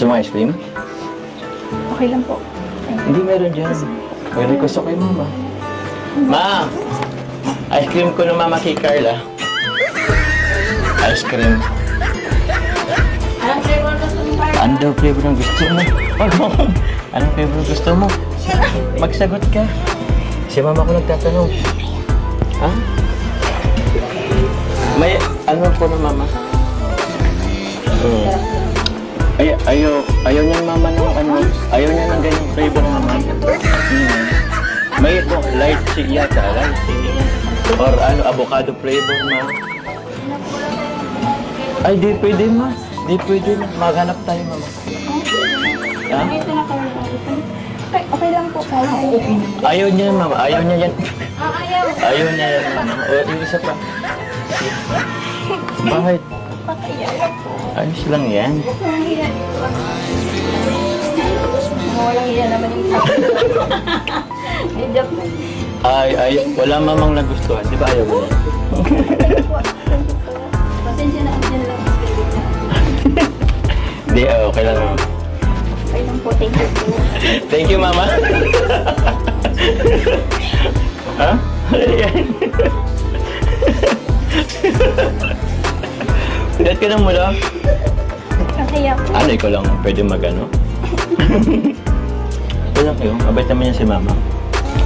Gusto mo ice cream? Okay lang po. Hindi meron dyan. May request ako kay mama. Ma! Ice cream ko na mama kay Carla. Ice cream. Anong flavor gusto mo, Carla? Ano daw flavor ang gusto mo? Anong flavor ang gusto mo? Magsagot ka. Si mama ko nagtatanong. Ha? May ano po na mama? Ayaw niya mama ng ano, ayaw niya ng ganyang flavor mama. May ito, light tea yata, light tea. Or ano, avocado flavor ma. Ay, di pwede ma. Di pwede ma. Maghanap tayo mama. Ha? Ito na, Carla. Okay lang po, Carla. Ayaw niya mama, ayaw niya yan. Ayaw. Ayaw niya yan mama. O, yung isa pa. Bakit? Pakaya lang po. Ayos lang yan. Walang iya naman yung tao. Joke lang. Ay, wala mamang nagustuhan. Di ba ayaw mo? Pasensya na ang lang. Di, okay lang mama. Okay lang po, thank you po. Thank you mama. Ha? Ayan. Pilat ka ng mula? Pakaya po. Ano, ikaw lang pwede mag-ano? Ikaw lang kayo. Mabait naman yan si mama.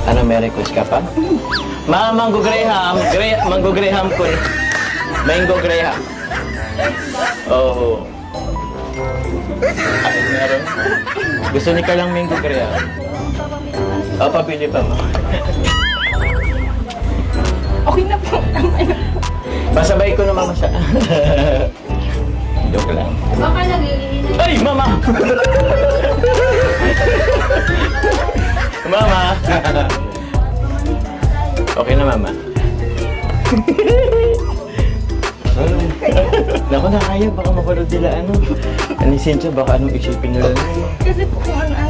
Ano, may request ka pa? Mango Graham. Mango Graham ko eh. Mango Graham. Oo. Ay, meron. Gusto ni ka lang Mango Graham. O, pabili pa mo. Okay na po. Pasabay ko na mama siya. Joke lang. Baka nag-iinit. Ay, mama! Mama! Okay na, mama. Naku, nakaya. Baka mapanood nila ano. Anisin siya, baka anong isipin nila. Kasi po kung ano